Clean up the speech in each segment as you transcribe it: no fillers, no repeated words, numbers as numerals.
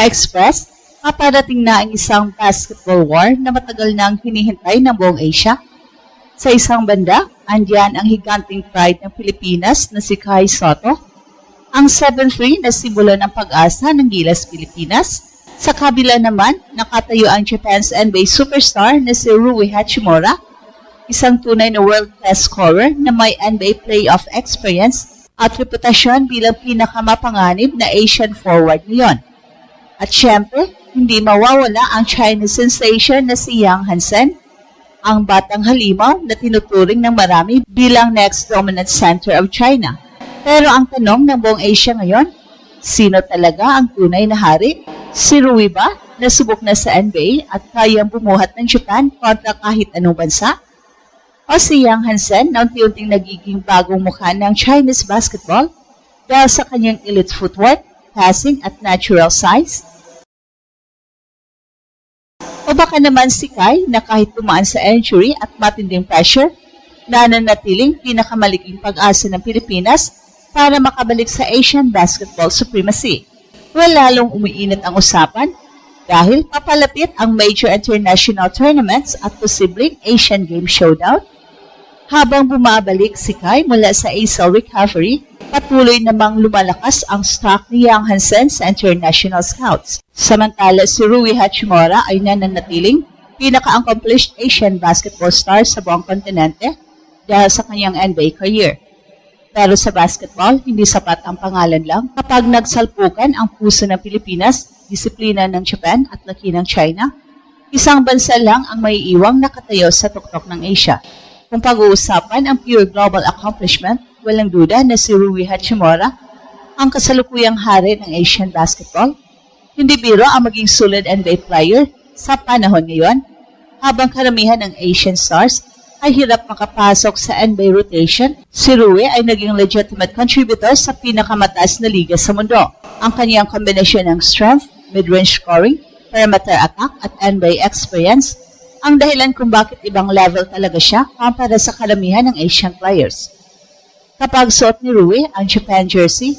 Express, paparating na ang isang basketball war na matagal nang hinihintay ng buong Asia. Sa isang banda, andiyan ang higanting pride ng Pilipinas na si Kai Sotto, ang 7'3" na simbolo ng pag-asa ng Gilas Pilipinas. Sa kabila naman, nakatayo ang Japan's NBA superstar na si Rui Hachimura, isang tunay na world-class scorer na may NBA playoff experience at reputasyon bilang pinakamapanganib na Asian forward ngayon. At syempre, hindi mawawala ang Chinese sensation na si Yang Hansen, ang batang halimaw na tinuturing ng marami bilang next dominant center of China. Pero ang tanong ng buong Asia ngayon, sino talaga ang tunay na hari? Si Rui ba, na subok na sa NBA at kayang bumuhat ng Japan kontra kahit anong bansa? O si Yang Hansen na unti-unting nagiging bagong mukha ng Chinese basketball dahil sa kanyang elite footwork, passing at natural size? O baka naman si Kai na kahit tumaan sa injury at matinding pressure, nananatiling pinakamaliking pag-asa ng Pilipinas para makabalik sa Asian basketball supremacy. Well, lalong umiinit ang usapan dahil papalapit ang major international tournaments at posibleng Asian Games showdown. Habang bumabalik si Kai mula sa ACL recovery, patuloy namang lumalakas ang stock ni Yang Hansen sa international scouts. Samantala si Rui Hachimura ay nananatiling pinaka-accomplished Asian basketball star sa buong kontinente dahil sa kanyang NBA career. Pero sa basketball, hindi sapat ang pangalan lang kapag nagsalpukan ang puso ng Pilipinas, disiplina ng Japan at laki ng China. Isang bansa lang ang may iwang nakatayo sa tuktok ng Asia. Kung pag-uusapan ang pure global accomplishment, walang duda na si Rui Hachimura ang kasalukuyang hari ng Asian basketball. Hindi biro ang maging solid NBA player sa panahon ngayon, habang karamihan ng Asian stars ay hirap makapasok sa NBA rotation. Si Rui ay naging legitimate contributor sa pinakamataas na liga sa mundo. Ang kanyang kombinasyon ng strength, mid-range scoring, perimeter attack at NBA experience ang dahilan kung bakit ibang level talaga siya kumpara sa karamihan ng Asian players. Kapag suot ni Rui ang Japan jersey,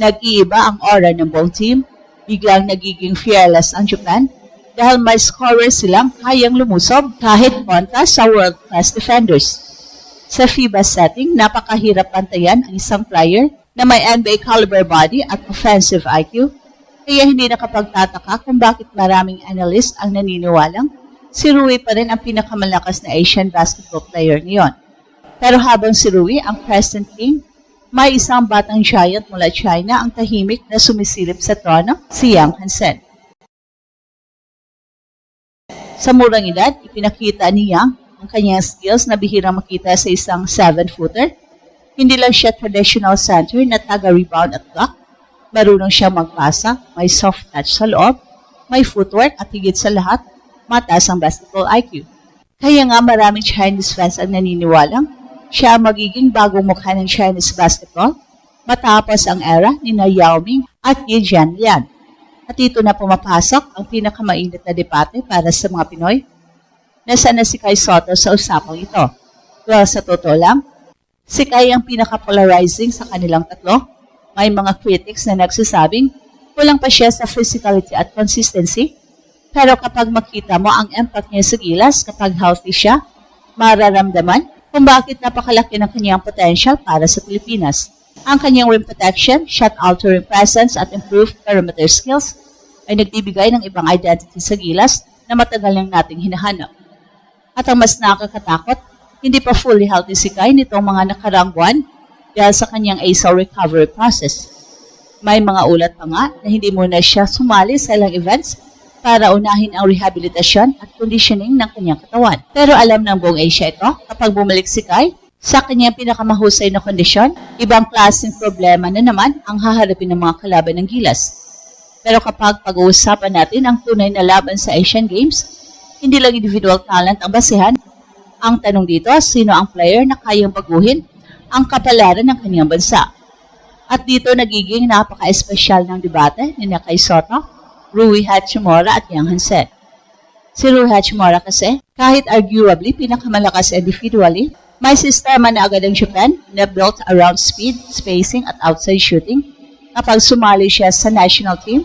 nag-iiba ang aura ng buong team, biglang nagiging fearless ang Japan dahil may scorer silang kayang lumusob kahit kontra sa world-class defenders. Sa FIBA setting, napakahirap pantayan ang isang player na may NBA caliber body at offensive IQ, kaya hindi nakapagtataka kung bakit maraming analyst ang naniniwalang si Rui pa rin ang pinakamalakas na Asian basketball player ngayon. Pero habang si Rui ang present king, may isang batang giant mula China ang tahimik na sumisilip sa trono, si Yang Hansen. Sa murang edad, ipinakita ni Yang ang kanyang skills na bihirang makita sa isang 7-footer. Hindi lang siya traditional center na taga-rebound at block. Marunong siya magpasa, may soft touch sa loob, may footwork at higit sa lahat, mataas ang basketball IQ. Kaya nga maraming Chinese fans ang naniniwalang siya ang magiging bagong mukha ng Chinese basketball matapos ang era ni Yao Ming at Yi Jianlian. At dito na pumapasok ang pinakamainit na debate para sa mga Pinoy. Nasaan na si Kai Sotto sa usapang ito? Well, sa totoo lang, si Kai ang pinaka-polarizing sa kanilang tatlo. May mga critics na nagsasabing kulang pa siya sa physicality at consistency. Pero kapag makita mo ang impact niya sa Gilas kapag healthy siya, mararamdaman kung bakit napakalaki ng kanyang potential para sa Pilipinas. Ang kanyang rim protection, shot altering presence at improved perimeter skills ay nagbibigay ng ibang identity sa Gilas na matagal nang nating hinahanap. At ang mas nakakatakot, hindi pa fully healthy si Kai nitong mga nakaraang buwan dahil sa kanyang ACL recovery process. May mga ulat pa nga na hindi muna siya sumali sa ilang events para unahin ang rehabilitasyon at conditioning ng kanyang katawan. Pero alam ng buong Asia ito, kapag bumalik si Kai sa kanyang pinakamahusay na kondisyon, ibang klaseng problema na naman ang haharapin ng mga kalaban ng Gilas. Pero kapag pag-uusapan natin ang tunay na laban sa Asian Games, hindi lang individual talent ang basehan. Ang tanong dito, sino ang player na kayang baguhin ang kapalaran ng kanyang bansa? At dito nagiging napaka-espesyal ng debate ni Kai Sotto, Rui Hachimura at Yang Hansen. Si Rui Hachimura kasi, kahit arguably pinakamalakas individually, may sistema na agad ang Japan na built around speed, spacing at outside shooting. Kapag sumali siya sa national team,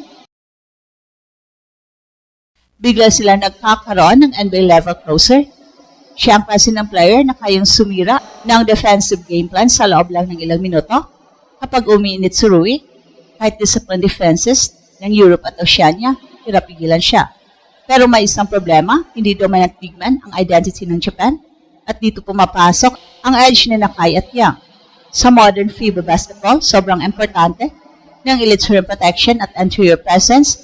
Bigla sila nagkakaroon ng NBA level closer. Siya ang klase ng player na kayang sumira ng defensive game plan sa loob lang ng ilang minuto kapag umiinit si Rui. Kahit disciplined defenses ng Europe at Oceania, hirap pigilan siya. Pero may isang problema, hindi dominant big man ang identity ng Japan at dito pumapasok ang edge ni Nakai at Yang. Sa modern FIBA basketball, sobrang importante ng elite rim protection at anterior presence,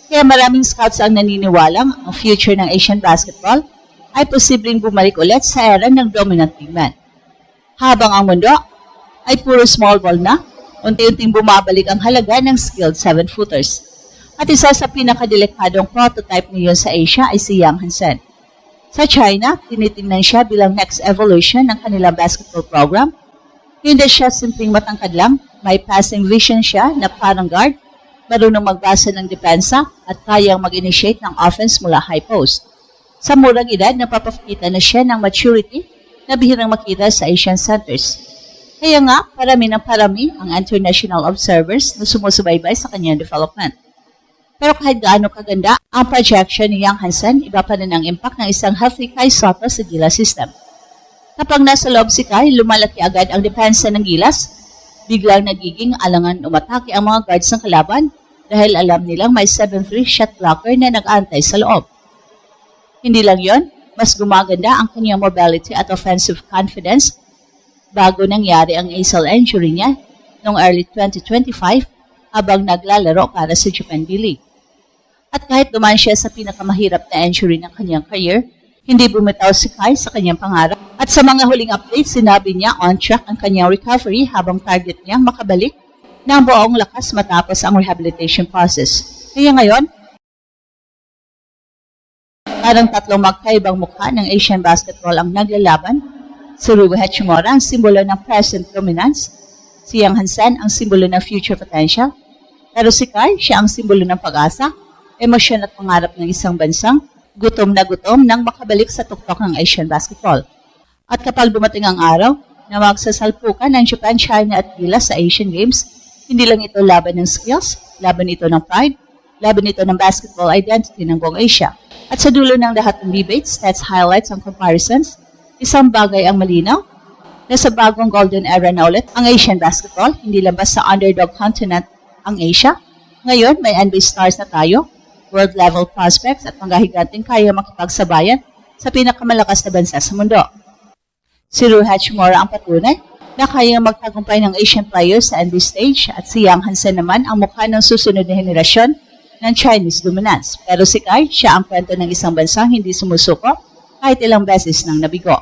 kaya maraming scouts ang naniniwalang ang future ng Asian basketball ay posibleng bumalik ulit sa era ng dominant big man. Habang ang mundo ay puro small ball na, unti-unting bumabalik ang halaga ng skilled 7-footers. At isa sa pinakadelikadong prototype ngayon sa Asia ay si Yang Hansen. Sa China, tinitingnan siya bilang next evolution ng kanilang basketball program. Hindi siya simpleng matangkad lang, may passing vision siya na parang guard, marunong magbasa ng depensa at kayang mag-initiate ng offense mula high post. Sa murang edad, napapakita na siya ng maturity na bihirang makita sa Asian centers. Kaya nga, parami ang international observers na sumusubaybay sa kanyang development. Pero kahit gaano kaganda ang projection ni Yang Hansen, iba pa rin ang impact ng isang healthy Kai Sotto sa Gilas system. Kapag nasa loob si Kai, lumalaki agad ang depensa ng Gilas. Biglang nagiging alangan umatake ang mga guards ng kalaban dahil alam nilang may 7-3 shot blocker na nag-aantay sa loob. Hindi lang yon, mas gumaganda ang kanyang mobility at offensive confidence bago nangyari ang ACL injury niya noong early 2025 habang naglalaro para sa Japan D-League. At kahit dumaan siya sa pinakamahirap na injury ng kanyang career, hindi bumitaw si Kai sa kanyang pangarap. At sa mga huling updates, sinabi niya on track ang kanyang recovery habang target niyang makabalik ng buong lakas matapos ang rehabilitation process. Kaya ngayon, parang tatlong magkaibang mukha ng Asian basketball ang naglalaban. Si Rui Hachimura ang simbolo ng present dominance, si Yang Hansen ang simbolo ng future potential, pero si Kai, siya ang simbolo ng pag-asa, emosyon at pangarap ng isang bansang gutom nang makabalik sa tuktok ng Asian basketball. At kapag dumating ang araw na magsasalpukan ng Japan, China at Gilas sa Asian Games, hindi lang ito laban ng skills, laban ito ng pride, laban ito ng basketball identity ng buong Asia. At sa dulo ng lahat ng debates, stats, highlights, and comparisons, isang bagay ang malinaw na sa bagong golden era na ulit ang Asian basketball, hindi lang basta underdog continent ang Asia. Ngayon, may NBA stars na tayo, world-level prospects at manggahiganting kaya makipagsabayan sa pinakamalakas na bansa sa mundo. Si Rui Hachimura ang patunay na kaya magtagumpay ng Asian players sa NBA stage at si Yang Hansen naman ang mukha ng susunod na henerasyon ng Chinese dominance. Pero si Kai, siya ang kwento ng isang bansang hindi sumusuko kahit ilang beses nang nabigo.